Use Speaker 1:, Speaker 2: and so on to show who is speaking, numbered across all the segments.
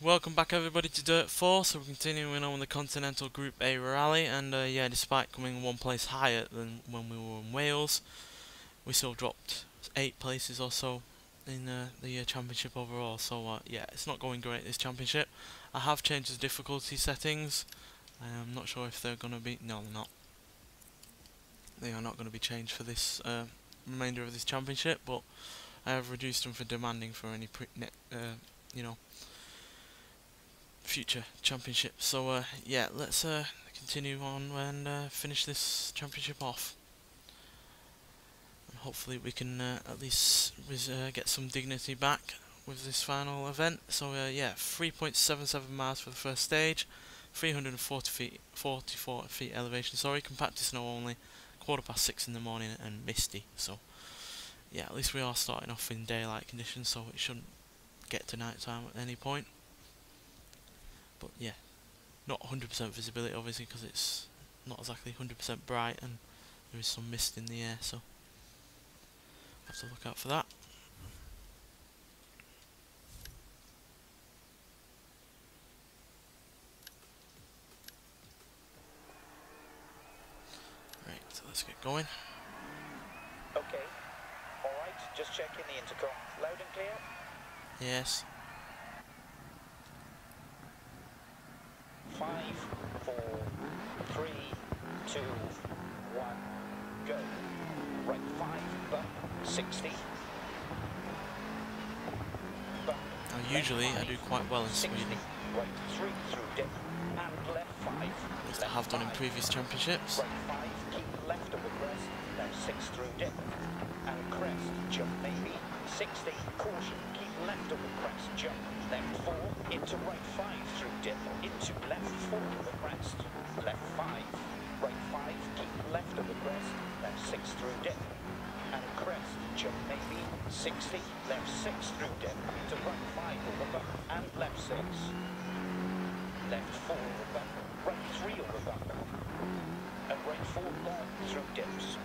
Speaker 1: Welcome back everybody to Dirt 4, so we're continuing on with the Continental Group A rally, and yeah, despite coming one place higher than when we were in Wales, we still dropped 8 places or so in the championship overall, so yeah, it's not going great this championship. I have changed the difficulty settings. I'm not sure if they're going to be, no they're not. They are not going to be changed for this remainder of this championship, but I have reduced them for demanding for any you know, future championship. So yeah, let's continue on and finish this championship off. And hopefully we can at least get some dignity back with this final event. So yeah, 3.77 miles for the first stage, 44 feet elevation. Sorry, compacted snow only, 6:15 in the morning and misty. So yeah, at least we are starting off in daylight conditions, so it shouldn't get to night time at any point. But yeah, not 100% visibility obviously because it's not exactly 100% bright and there is some mist in the air, so have to look out for that. Right, so let's get going.
Speaker 2: Okay, alright, just checking the intercom. Loud and clear?
Speaker 1: Yes.
Speaker 2: 5, 4, 3, 2, 1, go. Right 5, bump, 60. Bump.
Speaker 1: Now usually I do quite well in
Speaker 2: 60.
Speaker 1: Sweden.
Speaker 2: Right 3 through dip, and left 5.
Speaker 1: At least I have done in previous championships.
Speaker 2: Right 5, keep left of the crest, left 6 through dip, and crest, jump maybe, 60, caution, keep left of the crest, jump, left 4, into right 5 through dip, into left 4 of the crest, left 5, right 5, keep left of the crest, left 6 through dip, and crest, jump maybe, 60, left 6 through dip, into right 5 over bump, and left 6, left 4 over bump, right 3 over bump, and right 4 long through dips,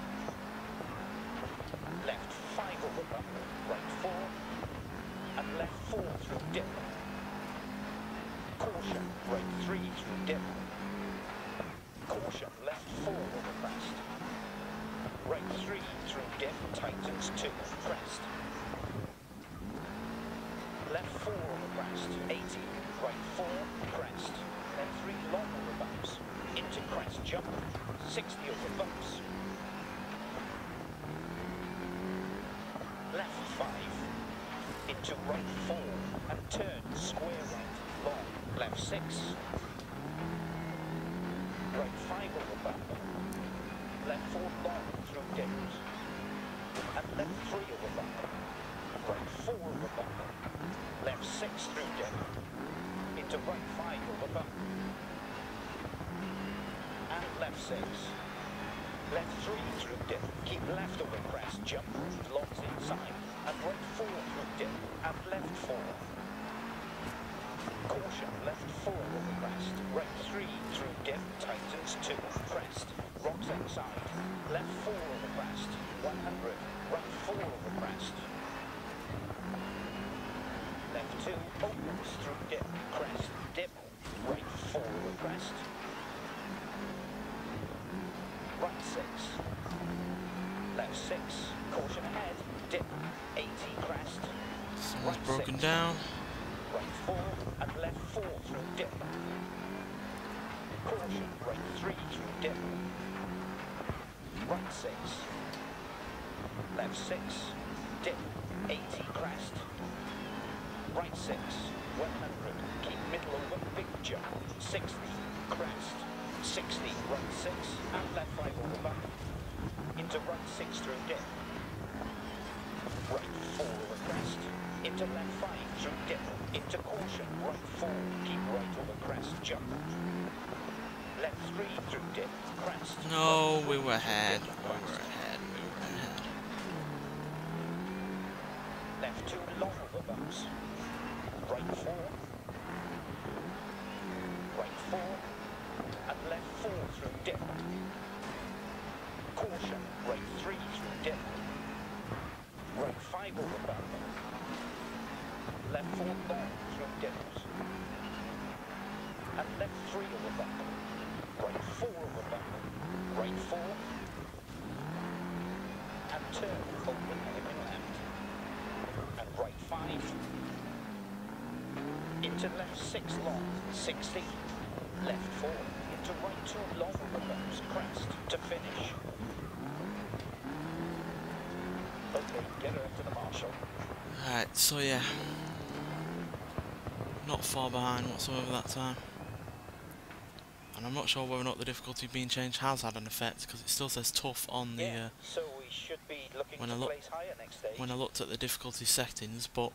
Speaker 2: left 5 over bump, right 4, and left 4 through dip, caution, right 3 through dip, caution, left 4 over crest, right 3 through dip, tightens 2, crest, left 4 over crest, 80, right 4, crest, then 3 long over bumps, into crest jump, 60 over bumps, left 5, into right 4, and turn, square right, long, left 6, right 5 over bump, left 4 long through dips, and left 3 over bump, right 4 over bump, left 6 through dip, into right 5 over bump, and left 6, left 3 through dip, keep left over crest, jump, longs inside, and right 4 through dip, and left 4. Caution, left 4 over crest, right 3 through dip, tightens 2, crest, rocks inside, left 4 over crest, 100, right 4 over crest, left 2, opens through dip, crest, dip, right 4 over crest, right 6, left 6, caution ahead, dip, 80 crest,
Speaker 1: Someone's
Speaker 2: right
Speaker 1: broken
Speaker 2: 6,
Speaker 1: down.
Speaker 2: right 4, and left 4 through dip, caution, right 3 through dip, right 6, left 6, dip, 80 crest, right 6, 100, keep middle over, big jump, 60, crest, 60, right 6, and left 5 over bump, into right 6 through dip, right 4 over crest, into left 5 through dip, into caution, right 4, keep right over crest, jump, left 3 through dip, crest,
Speaker 1: No,
Speaker 2: right
Speaker 1: we
Speaker 2: 3
Speaker 1: were
Speaker 2: through
Speaker 1: ahead.
Speaker 2: dip,
Speaker 1: We were
Speaker 2: crest,
Speaker 1: ahead. We were ahead.
Speaker 2: left 2 long over bumps, right 4, right 4, and left 4 through dip, caution, right 3 through dip, right 5 over bump, left 4 long through dips, and left 3 over bumper, right 4 over bumper, right 4, and turn, open hairpin left, and right 5, into left 6 long, 60, left 4, into right 2 long over bumps, crest, to finish. Okay, get her up to the marshal.
Speaker 1: Alright, so yeah, not far behind whatsoever that time. And I'm not sure whether or not the difficulty being changed has had an effect, because it still says tough on the
Speaker 2: So we should be looking to place higher next stage.
Speaker 1: when I looked at the difficulty settings, but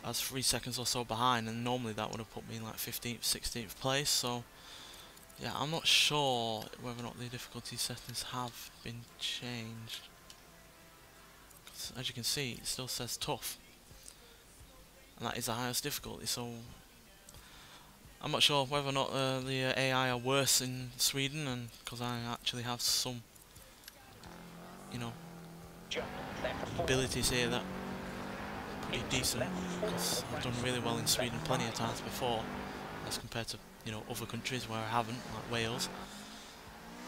Speaker 1: I was 3 seconds or so behind, and normally that would have put me in like 15th, 16th place. So yeah, I'm not sure whether or not the difficulty settings have been changed. As you can see, it still says tough, and that is the highest difficulty. So I'm not sure whether or not the AI are worse in Sweden, and because I actually have some, you know, abilities here that are pretty decent, because I've done really well in Sweden plenty of times before, as compared to, you know, other countries where I haven't, like Wales.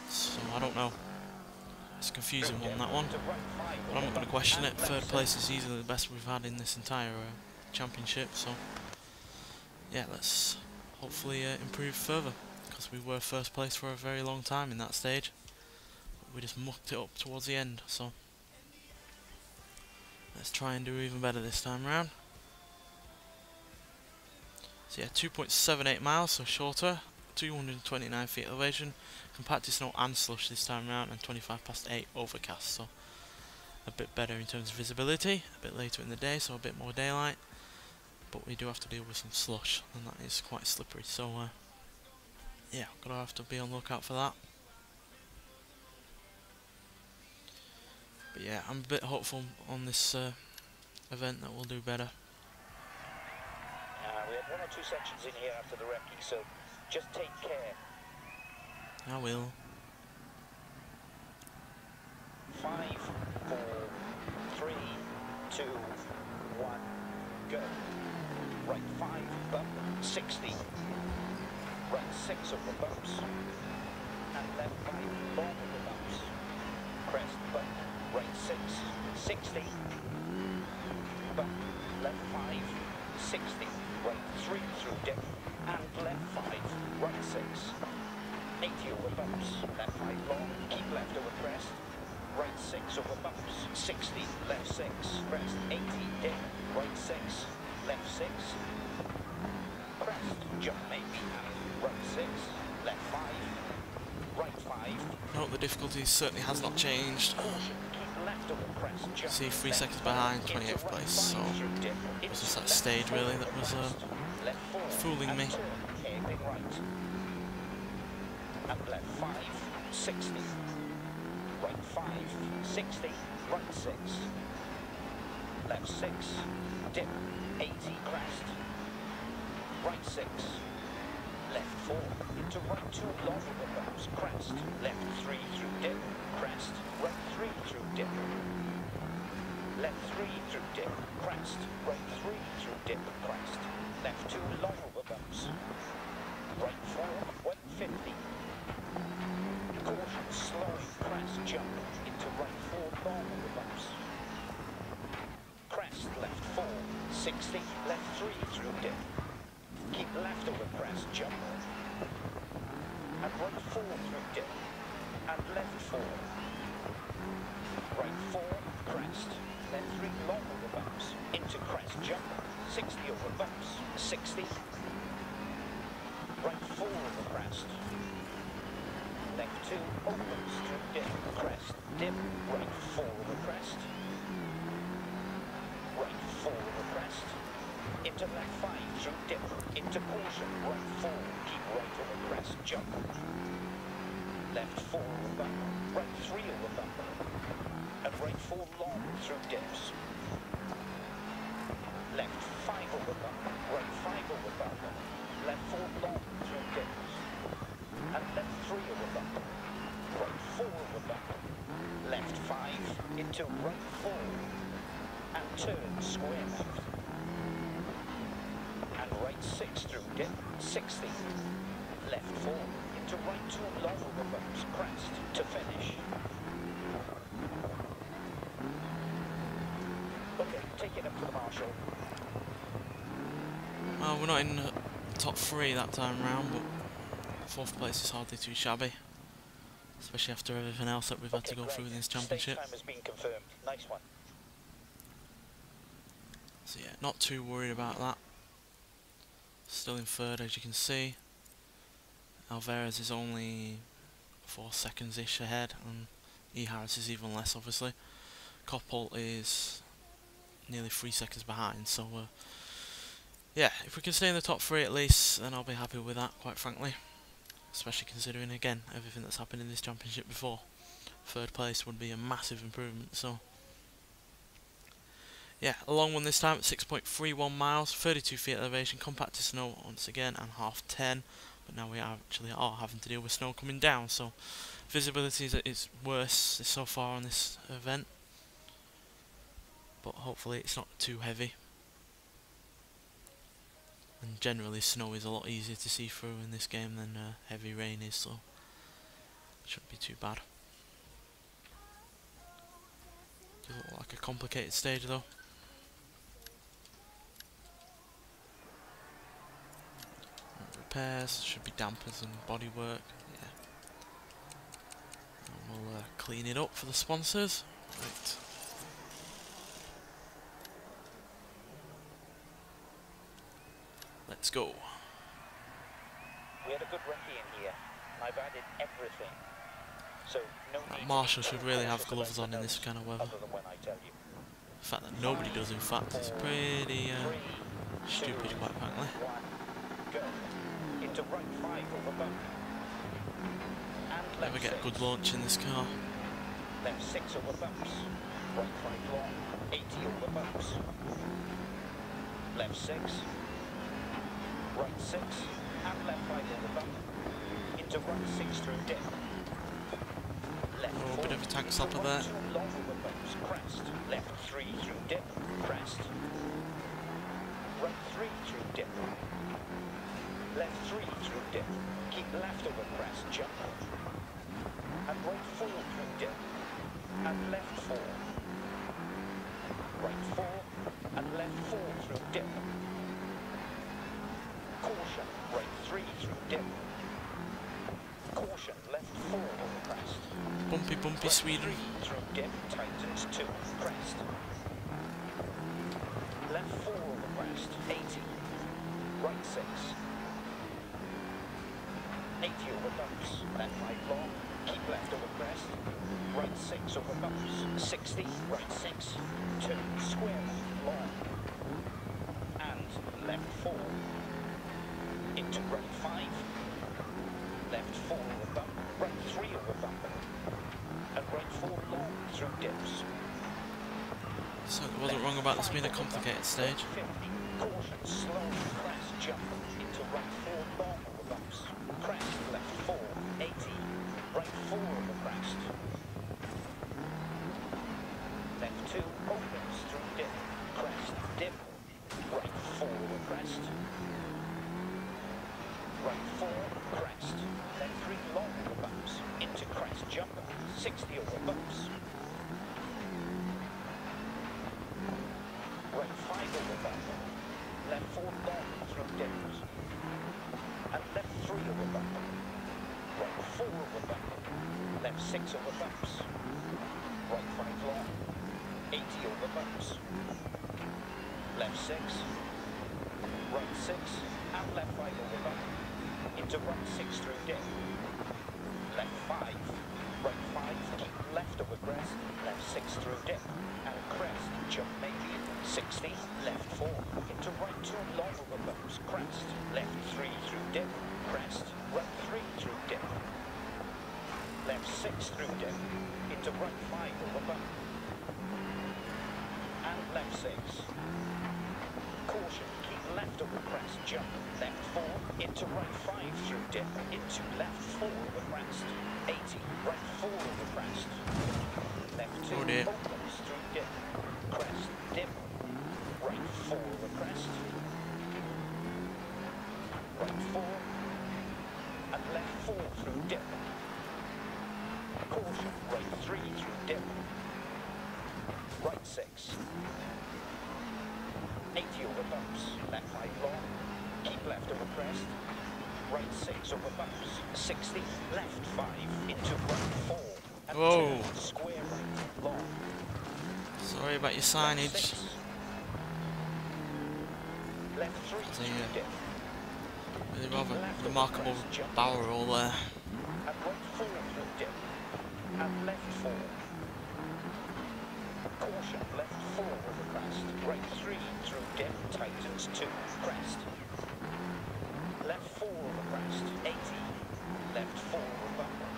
Speaker 1: So I don't know. It's a confusing one, that one, but I'm not going to question it. 3rd place is easily the best we've had in this entire championship, so yeah, let's hopefully improve further, because we were 1st place for a very long time in that stage. We just mucked it up towards the end, so let's try and do even better this time around. So yeah, 2.78 miles, so shorter, 229 feet elevation, compacted snow and slush this time around, and 25 past 8 overcast, so a bit better in terms of visibility, a bit later in the day, so a bit more daylight, but we do have to deal with some slush, and that is quite slippery, so yeah, gonna have to be on the lookout for that. But yeah, I'm a bit hopeful on this event that we'll do better.
Speaker 2: We had 1 or 2 sections in here after the wrecking, so just take care.
Speaker 1: I will.
Speaker 2: 5, 4, 3, 2, 1, go. Right 5, bump, 60. Right 6 over bumps. And left 5, long over bumps. Crest, bump, right 6, 60. Bump, left 5, 60. Right 3 through dip. And left 5, right 6. 80 over bumps, left 5 long, keep left over crest, right 6 over bumps, 60, left 6, crest, 80, dip, right 6, left 6, crest, jump maybe, and right 6, left 5, right 5.
Speaker 1: No, the difficulty certainly has not changed.
Speaker 2: Caution, keep left over crest, jump,
Speaker 1: See, 3 seconds behind, 28th place, so it was just that stage really that was fooling me.
Speaker 2: And left 5, 60, right 5, 60, right 6, left 6, dip, 80, crest, right 6, left 4, into right 2, long over bumps, crest, left 3 through dip, crest, right 3 through dip, left 3 through dip, crest, right 3 through dip, crest, left 2, long over bumps, right 4, 150, caution, slowing, crest, jump, into right 4, long over bumps, crest, left 4, 60, left 3 through dip, keep left over crest, jump, and right 4 through dip, and left 4, right 4, crest, left 3, long over bumps, into crest, jump, 60 over bumps, 60, right 4 over crest, left 2, opens through dip, crest, dip, right 4 over crest, right 4 over crest, into left 5 through dip, into caution, right 4, keep right over crest, jump, left 4 over bumper, right 3 over bumper, and right 4 long through dips, left 5 over bumper, right 5 over bumper, left 4 long through dips, and left 3 over bumper, right 4 over bumper, left 5 into right 4, and turn square left, and right 6 through dip, 60. Left 4, into right 2 long over bumps, crest, to finish. Okay, take it up to the marshal.
Speaker 1: Well, we're not in the top 3 that time round, but 4th place is hardly too shabby. Especially after everything else that we've had to go through in this championship.
Speaker 2: Stage time has been confirmed. Nice one.
Speaker 1: So yeah, not too worried about that. Still in 3rd, as you can see. Alvarez is only 4 seconds-ish ahead, and E. Harris is even less, obviously. Koppel is nearly 3 seconds behind, so yeah, if we can stay in the top 3 at least, then I'll be happy with that, quite frankly. Especially considering, again, everything that's happened in this championship before. 3rd place would be a massive improvement, so yeah, a long one this time at 6.31 miles, 32 feet elevation, compacted snow once again, and half 10. But now we actually are having to deal with snow coming down, so visibility is worse so far on this event. But hopefully it's not too heavy. And generally snow is a lot easier to see through in this game than heavy rain is, so it shouldn't be too bad. Does look like a complicated stage though. Repairs, should be dampers and bodywork, yeah. And we'll clean it up for the sponsors. Right. Let's go.
Speaker 2: We had a good recce in here. I've added everything. So no
Speaker 1: That
Speaker 2: need
Speaker 1: Marshall
Speaker 2: to be
Speaker 1: should really have
Speaker 2: cautious
Speaker 1: gloves
Speaker 2: about
Speaker 1: on
Speaker 2: the
Speaker 1: in this
Speaker 2: notes,
Speaker 1: kind of weather.
Speaker 2: other than when I tell you.
Speaker 1: The fact that nobody does, in fact, is pretty stupid, quite frankly.
Speaker 2: 1, go. Into right 5 over bump. And left
Speaker 1: Never get a
Speaker 2: 6.
Speaker 1: good launch in this car.
Speaker 2: Left 6 over bumps. Right 5 long. 80 over bumps. Left 6. Right 6. And left 5 over bump. Into right 6 through dip. Left
Speaker 1: Oh, a
Speaker 2: 4.
Speaker 1: bit of a tank slapper there.
Speaker 2: Right 2 long over bumps. Crest. Left 3 through dip. Crest. Right 3 through dip. Left 3 through dip. Keep left over crest, jump. And right 4 through dip. And left 4. Right 4. And left 4 through dip. Caution, right 3 through dip. Caution, left 4 over crest.
Speaker 1: Bumpy, bumpy
Speaker 2: Right
Speaker 1: Sweden.
Speaker 2: 3 through dip, tightens 2, crest. Left 4 over crest, 80. Right 6. 80 over bumps, left 5 long, keep left over crest. Right 6 over bumps, 60, right 6. 2, square left, long. And left 4. Into right 5. Left 4 over bump, right 3 over bump. And right 4 long through dips.
Speaker 1: So it wasn't wrong about this being a complicated stage.
Speaker 2: 50, caution, slow, crest, jump. Into right 4 long over bumps. Crest, left 4, 80. Right 4 over crest. Left 2 opens through dip. Crest, dip. Right 4 over crest. Right 4, crest. Left 3 long over bumps. Into crest, jump. 60 over bumps. Right 5 over bump. Left 4 long through dips. And left 3 over bump. Right 4 over bump. Left 6 over bumps. Right 5 long. 80 over bumps. Left 6. Right 6. And left 5 over bump. Into right 6 through dip. Left 5. Right 5. Keep left over crest. Left 6 through dip. And crest. Jump maybe. 60. Left 4. Into right 2 long over bumps. Crest. Left 3 through dip. Crest. Right 3 through dip. Left 6 through dip. Into right 5 over bump. And left 6. Caution. Keep left over crest. Jump. Left 4. Into right 5 through dip. Into left 4 over crest. 80. Right 4 over crest. Left 2
Speaker 1: Oh dear.
Speaker 2: opens through dip. Crest. Dip. Right 4 over crest. left 4 through dip. Caution, right 3 through dip. Right 6. 80 over bumps, left 5 long. Keep left over crest. Right 6 over bumps. 60, left 5 into right 4. And
Speaker 1: Whoa.
Speaker 2: turn square right, long.
Speaker 1: Sorry about your
Speaker 2: Left
Speaker 1: signage.
Speaker 2: 6. Left 3
Speaker 1: That's
Speaker 2: through
Speaker 1: a
Speaker 2: dip.
Speaker 1: really rather
Speaker 2: Left over
Speaker 1: remarkable
Speaker 2: crest, jump.
Speaker 1: barrel roll there.
Speaker 2: And right 4 through dip. And left 4. Caution, left 4 over crest. Right 3 through dip, tightens 2, crest. Left 4 over crest, 80. Left 4 over bumper.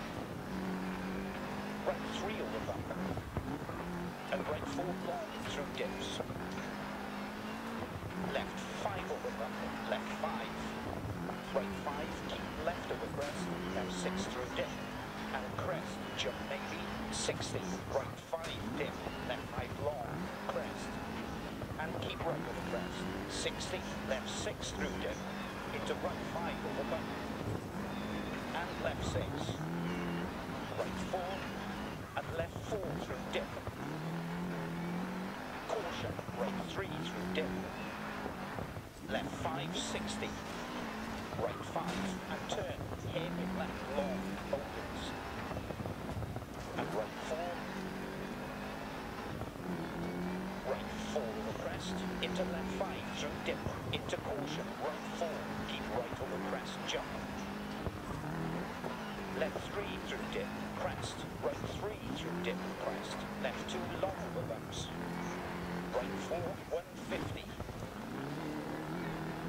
Speaker 2: Right 3 over bumper. And right 4 long through dips. Left 5 over bumper, left 5. Right 5, keep left over crest, now 6 through dip. And crest, jump maybe, 60. Right 5 dip, left 5 long, crest. And keep right over crest, 60. Left 6 through dip. Into right 5 over bumper. And left 6. Right 4. And left 4 through dip. Caution, right 3 through dip. Left 5, 60. Right 5 and turn, hairpin left long, opens. And right 4. Right 4 over crest, into left 5 through dip, into caution, right 4, keep right over crest, jump. Left 3 through dip, crest, right 3 through dip, crest, left 2 long over bumps. Right 4, 150.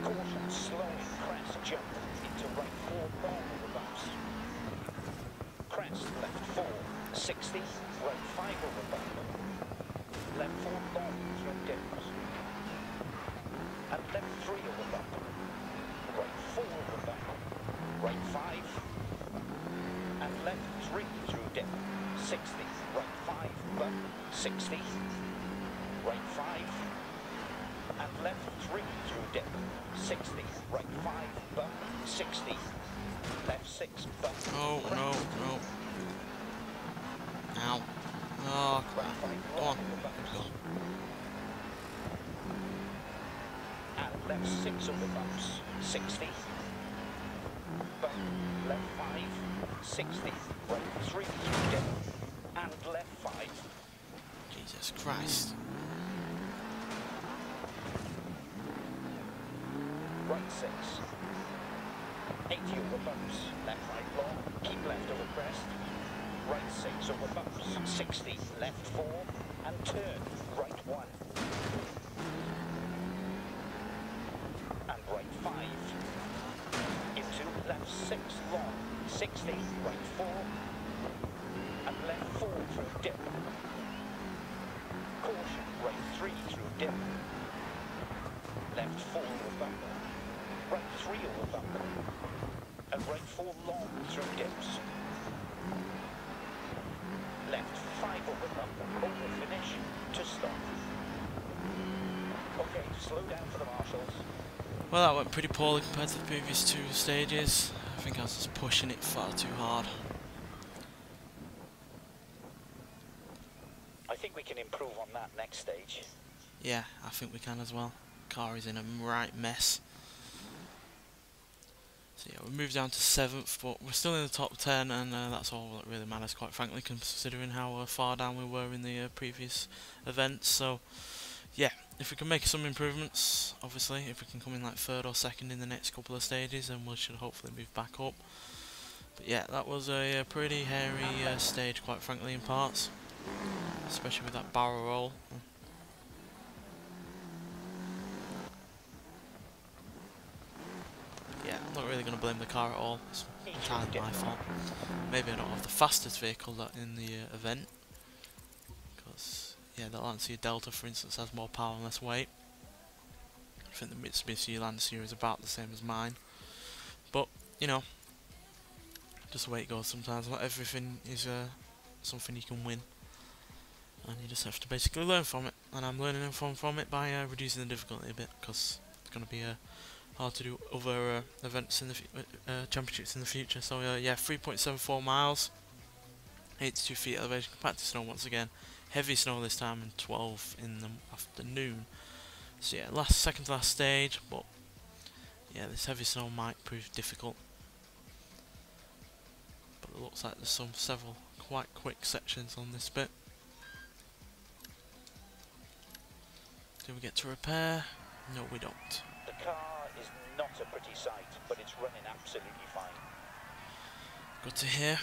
Speaker 2: Caution, slowing, crest, jump, into right 4 long over bumps. Crest, left 4, 60, right 5 over bump. Left 4 long through dips. And left 3 over bump. Right 4 over bump. Right 5. And left 3 through dip. 60, right 5, bump, 60. Right 5. And left 3 through dip. 60, right 5, bump, 60. Left 6, bump.
Speaker 1: Oh, no, no. Ow. Oh, crap. Go on.
Speaker 2: And left 6 over bumps, 60. Bump, left 5, 60. Right 3 through dip. And left 5.
Speaker 1: Jesus Christ.
Speaker 2: Right 6. 80 over bumps, left 5 long, keep left over crest. Right 6 over bumps, 60, left 4, and turn, right 1. And right 5. Into left 6 long, 60, right 4, and left 4 through dip. Caution, right 3 through dip. Left 4 over bumper. Right 3 over bumper. And right 4 long through dips. Left 5 over bumper. Over finish to stop. Okay, slow down for the marshals.
Speaker 1: Well, that went pretty poorly compared to the previous 2 stages. I think I was just pushing it far too hard.
Speaker 2: I think we can improve on that next stage.
Speaker 1: Yeah, I think we can as well. Car is in a right mess. So yeah, we moved down to 7th, but we're still in the top 10, and that's all that really matters, quite frankly, considering how far down we were in the previous events. So yeah, if we can make some improvements, obviously, if we can come in like 3rd or 2nd in the next couple of stages, then we should hopefully move back up. But yeah, that was a pretty hairy stage, quite frankly, in parts, especially with that barrel roll. Yeah, I'm not really going to blame the car at all. It's entirely my fault. Maybe I don't have the fastest vehicle in the event, because yeah, the Lancia Delta, for instance, has more power and less weight. I think the Mitsubishi Lancia is about the same as mine, but you know, just the way it goes sometimes. Not everything is something you can win, and you just have to basically learn from it. And I'm learning from it by reducing the difficulty a bit, because it's going to be hard to do other events in the championships in the future. So yeah, 3.74 miles, 82 feet elevation, compacted snow once again, heavy snow this time, and 12 in the afternoon. So yeah, second to last stage, but yeah, this heavy snow might prove difficult. But it looks like there's several quite quick sections on this bit. Do we get to repair? No, we don't.
Speaker 2: The car is not a pretty sight, but it's running absolutely fine.
Speaker 1: Good to hear.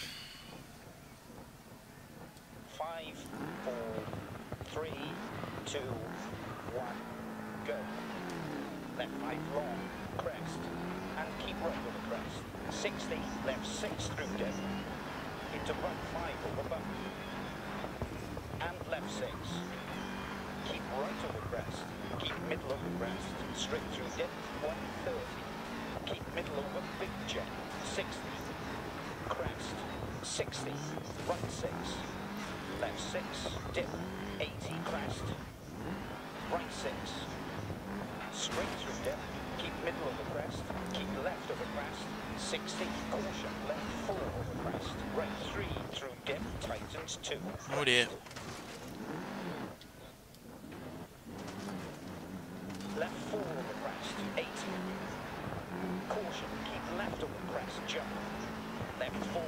Speaker 2: 5, 4, 3, 2, 1, go. Left 5 long, crest, and keep right over crest. 60, left 6 through dip. Into right 5 over bump. And left 6. Keep right over crest. Keep middle over crest. Straight through dip, 130. Keep middle over big jump, 60. Crest, 60. Right 6. Left 6, dip, 80. Crest. Right 6. Straight through dip. Keep middle over crest. Keep left over crest. 60. Caution. Left 4 over crest. Right 3 through dip. Tightens 2.
Speaker 1: Oh dear.
Speaker 2: Left 4 over crest. 80. Caution. Keep left over crest. Jump. Left 4.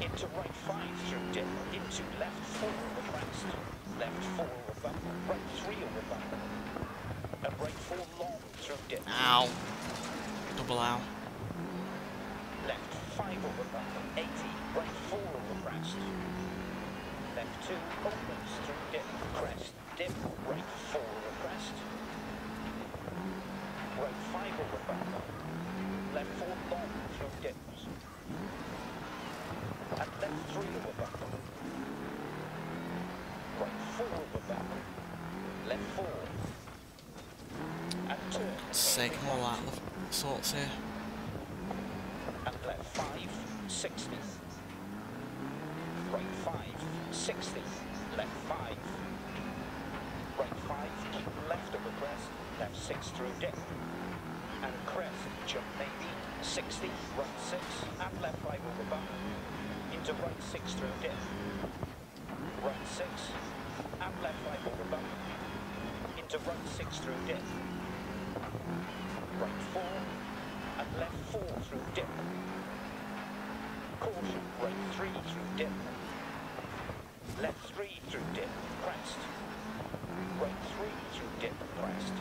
Speaker 2: Into right 5 through dip. Into left 4 over crest. Left 4 over bump. Right 3 over bump. And right 4 long through dip.
Speaker 1: Ow. Double ow.
Speaker 2: Left 5 over bump. 80. Right 4 over crest. Left 2 opens through dip. Crest. Dip. Right 4 over crest. Right 5 over bump. Left 4 long through dips. And left 3 over bump. Right 4 over bump. Left 4. And turn.
Speaker 1: Sake, I'm all out of sorts here.
Speaker 2: And left 5, 60. Right 5, 60. Left 5. Right 5, keep left over crest. Left 6 through dip. And crest, jump maybe. 60, right 6. And left 5 over bump. Into right 6 through dip. Right 6. And left 5 over bump. Into right 6 through dip. Right 4. And left 4 through dip. Caution, right 3 through dip. Left 3 through dip, crest. Right 3 through dip, crest.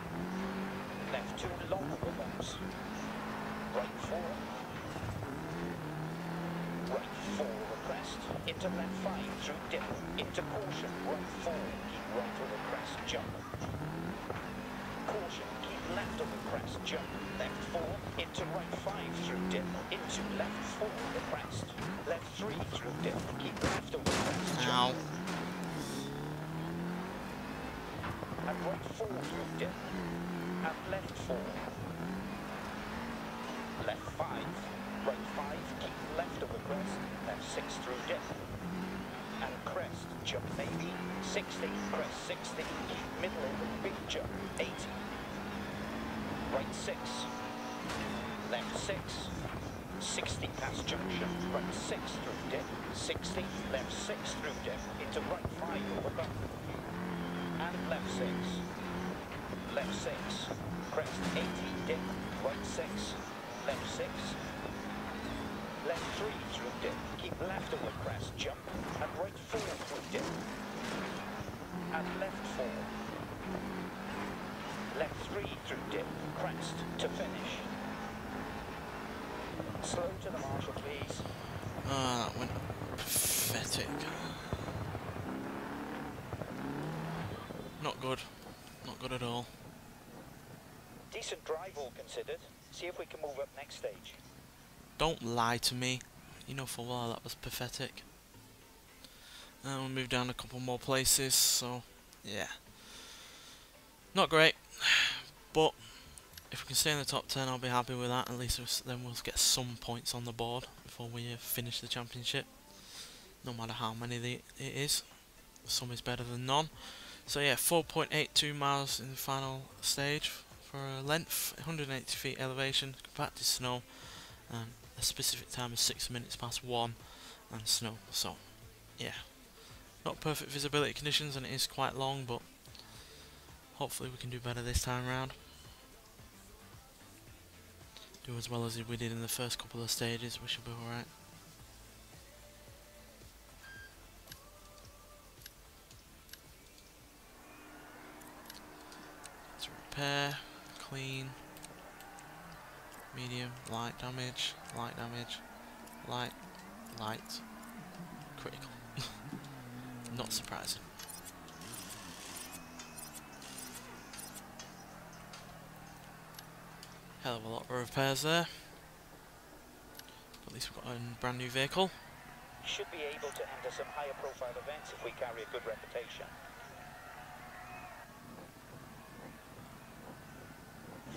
Speaker 2: Left 2 long over bumps. Right 4. Right 4 over crest. Into left 5 through dip. Into caution, right 4. Keep right over crest, jump. Caution, keep left over crest, jump. Left 4, into right 5 through dip. Into left 4 over crest. Left 3 through dip. Keep left over crest, jump.
Speaker 1: Ow.
Speaker 2: And right 4 through dip. And left 4. Left 5. Right 5, keep left over crest. Left 6 through dip. And crest, jump maybe. 60, crest 60. Keep middle over big jump. 80. Right 6. Left 6. 60 past junction. Right 6 through dip. 60. Left 6 through dip. Into right 5 over bump. And left 6. Left 6. Crest 80. Dip. Right 6. Left 6. Left 3 through dip. Keep left over crest. Jump. And right 4 through dip. And left 4. Left 3 through dip. Crest to finish. Slow to the marshal, please.
Speaker 1: Ah, that went pathetic. Not good. Not good at all.
Speaker 2: Decent drive all considered. See if we can move up next stage.
Speaker 1: Don't lie to me. You know full well that was pathetic. And we'll move down a couple more places, so yeah. Not great, but if we can stay in the top 10 I'll be happy with that. At least then we'll get some points on the board before we finish the championship. No matter how many it is, some is better than none. So yeah, 4.82 miles in the final stage for a length, 180 feet elevation, compacted snow, and a specific time is 6 minutes past 1 and snow. So yeah, not perfect visibility conditions and it is quite long, but hopefully we can do better this time round. Do as well as we did in the first couple of stages, we should be alright. Let's repair, clean, medium, light damage, light, critical. Not surprising. Hell of a lot of repairs there. At least we've got a brand new vehicle.
Speaker 2: Should be able to enter some higher profile events if we carry a good reputation.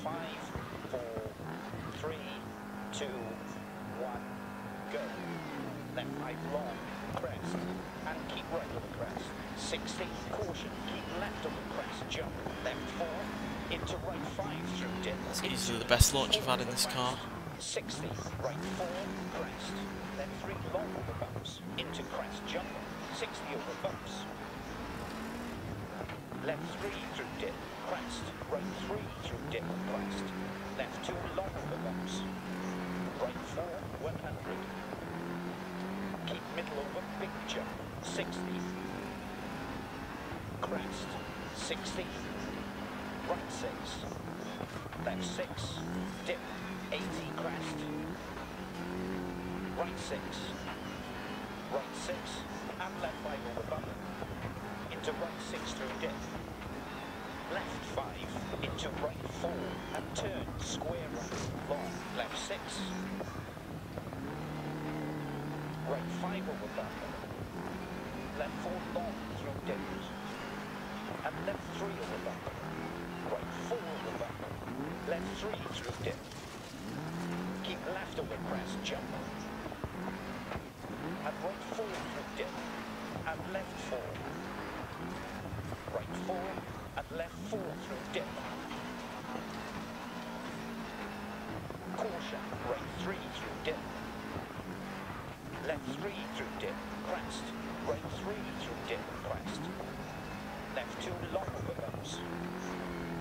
Speaker 2: 5, 4, 3, 2, 1, go. Left 5 long, crest, and keep right on the crest. 60, caution, keep left on the crest, jump. Left 4, into right 5 through dip.
Speaker 1: It's easily the best launch I've had in this car.
Speaker 2: 60, right 4, crest. Left 3 long over bumps, into crest, jump. 60 over bumps. Left 3 through dip, crest. Right 3 through dip, crest. Left 2 long over bumps. Right 4, 100. Keep middle over, big jump. 60. Crest. 60. Right 6. Left 6. Dip. 80 crest. Right 6. Right 6. And left 5 over bump. Into right 6 through dip. Left 5. Into right 4. And turn. Square right. Long. Left 6. Right 5 over bump. Left 4 long through dips. And left 3 over bump. Right 4 over bump. Left 3 through dip. Keep left over crest, jump. And right 4 through dip. And left 4. Right 4 and left 4 through dip. Caution, right 3 through dip. Left 3 through dip, crest. Right 3 through dip, crest. Left 2 long over bumps.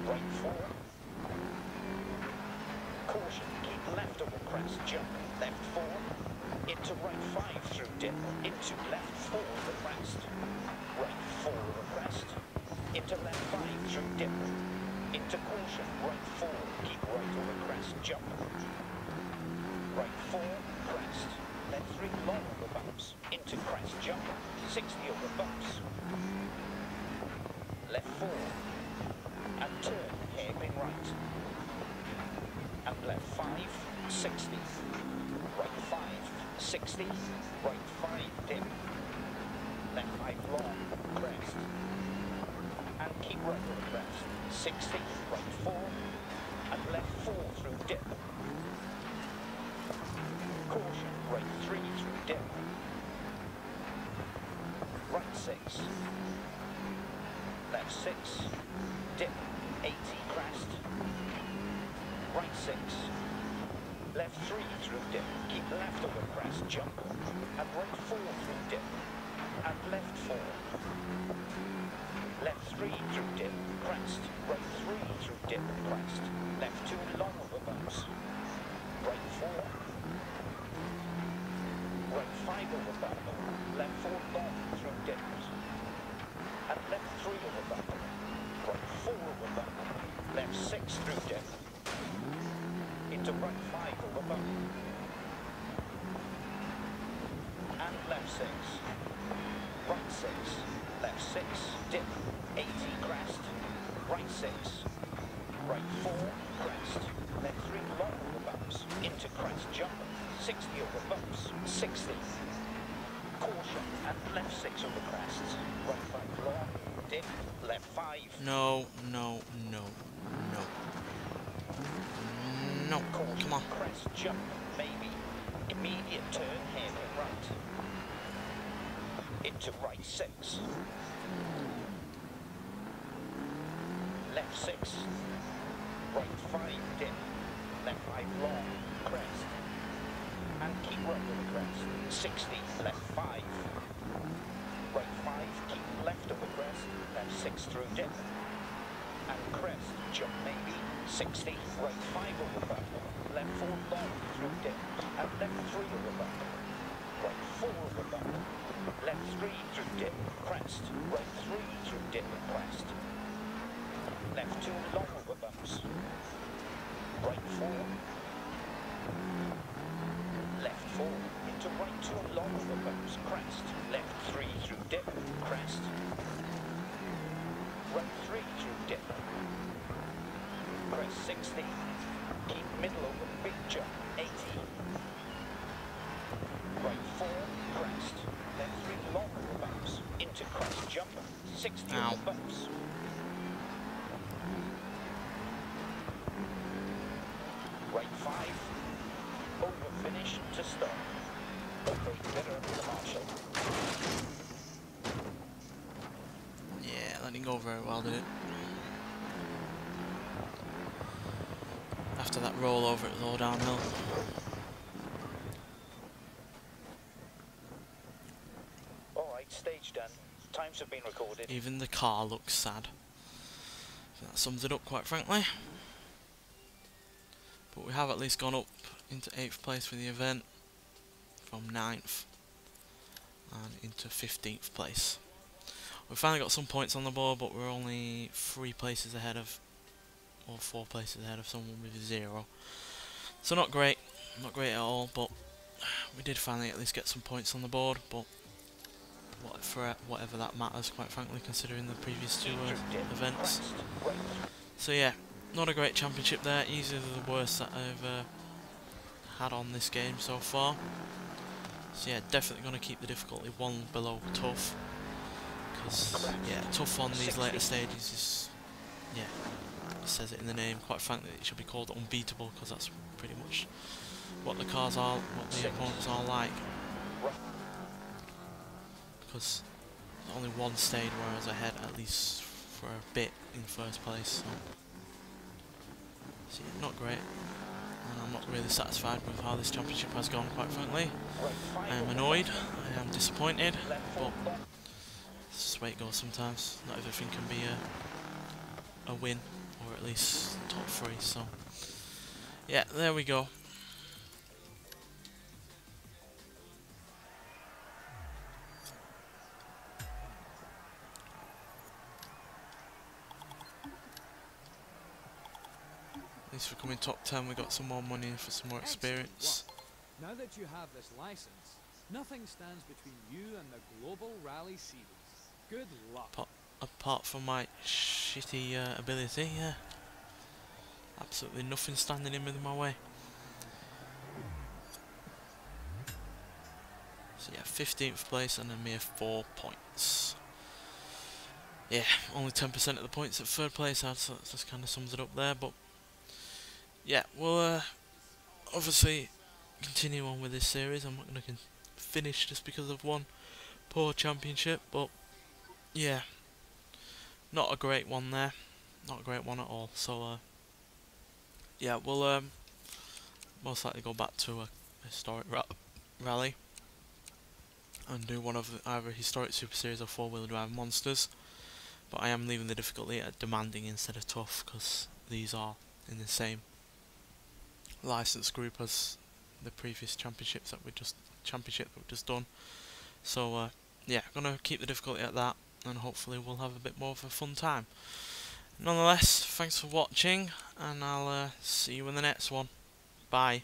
Speaker 2: Right 4. Caution, keep left over crest, jump. Left 4. Into right 5 through dip. Into left 4 over crest. Right 4 over crest. Into left 5 through dip. Into caution, right 4. Keep right over crest, jump. Right 4, crest. Left 3 long over bumps. Into crest, jump. 60 over bumps. Left 4. And turn, hairpin right. And left 5, 60. Right 5, 60. Right 5, dip. Left 5 long, crest. And keep right over crest. 60, right 4. And left 4 through dip. Caution, right 3 through dip. Right 6. Left 6. Dip, 80 crest. Right 6. Left 3 through dip. Keep left over crest, jump. And right 4 through dip. And left 4. Left 3 through dip, crest. Right 3 through dip, crest. Left 2 long over bumps. Right 4. Right 5 over bump. Left 4 long through dips. And left 3 over bump. Right 4 over bump. Left 6 through dip. Into right 5 over bump. And left 6. Right 6. Left 6. Dip. 80 crest. Right 6. Right 4. Crest. Left 3 long over bumps. Into crest jump. 60 over bumps. 60. Caution. And left 6 over crests. Right 5 long. Dip. Left 5.
Speaker 1: No.
Speaker 2: Caution.
Speaker 1: Come on.
Speaker 2: Crest jump. Maybe. Immediate turn. Hairpin right. Into right 6. Left 6. right 5 dip, left 5 long, crest, and keep right of the crest, 60, left 5, right 5, keep left of the crest, left 6 through dip, and crest, jump maybe, 60, right 5 over bump, left 4 long through dip, and left 3 over bump, right 4 over bump, left 3 through dip, crest, right 3 through dip and crest, left 2 long over bumps, right 4, left 4, into right 2 long over bumps, crest, left 3 through dip, crest, right 3 through dip, crest 60, keep middle over big jump, 80, right 4, crest, left 3 long over bumps, into crest jump, 60
Speaker 1: Ow.
Speaker 2: over bumps, right 5, over finish to stop, over bitter the marshal.
Speaker 1: Yeah, that didn't go very well, did it? After that roll over, it was all downhill.
Speaker 2: Alright, stage done. Times have been recorded.
Speaker 1: Even the car looks sad. So that sums it up, quite frankly. But we have at least gone up into 8th place for the event, from 9th and into 15th place. We finally got some points on the board, but we're only 3 places ahead of, or 4 places ahead of someone with 0. So not great at all, but we did finally at least get some points on the board, but for whatever that matters, quite frankly, considering the previous 2 events. So yeah, not a great championship there, easily the worst that I've had on this game so far. So yeah, definitely going to keep the difficulty 1 below tough, because yeah, tough on these later stages is, yeah, it says it in the name. Quite frankly, it should be called unbeatable, because that's pretty much what the cars are, what the opponents are like. Because there's only one stage where I was ahead, at least for a bit, in first place. So yeah, not great, and I'm not really satisfied with how this championship has gone, quite frankly. I am annoyed, I am disappointed, but it's just the way it goes sometimes. Not everything can be a win, or at least top 3, so yeah, there we go. At least for coming top 10, we got some more money for some more experience.
Speaker 3: Now that you have this license, nothing stands between you and the Global Rally Series. Good luck.
Speaker 1: Apart from my shitty ability, yeah. Absolutely nothing standing in my way. So yeah, 15th place and a mere 4 points. Yeah, only 10% of the points at 3rd place had, so that just kind of sums it up there, but yeah, we'll obviously continue on with this series. I'm not going to finish just because of one poor championship, but yeah, not a great one there, not a great one at all. So yeah, we'll most likely go back to a historic rally and do one of either historic super series or 4-wheel drive monsters. But I am leaving the difficulty at demanding instead of tough, because these are in the same license group as the previous championships that we just done. So yeah, gonna keep the difficulty at that, and hopefully we'll have a bit more of a fun time. Nonetheless, thanks for watching, and I'll see you in the next one. Bye.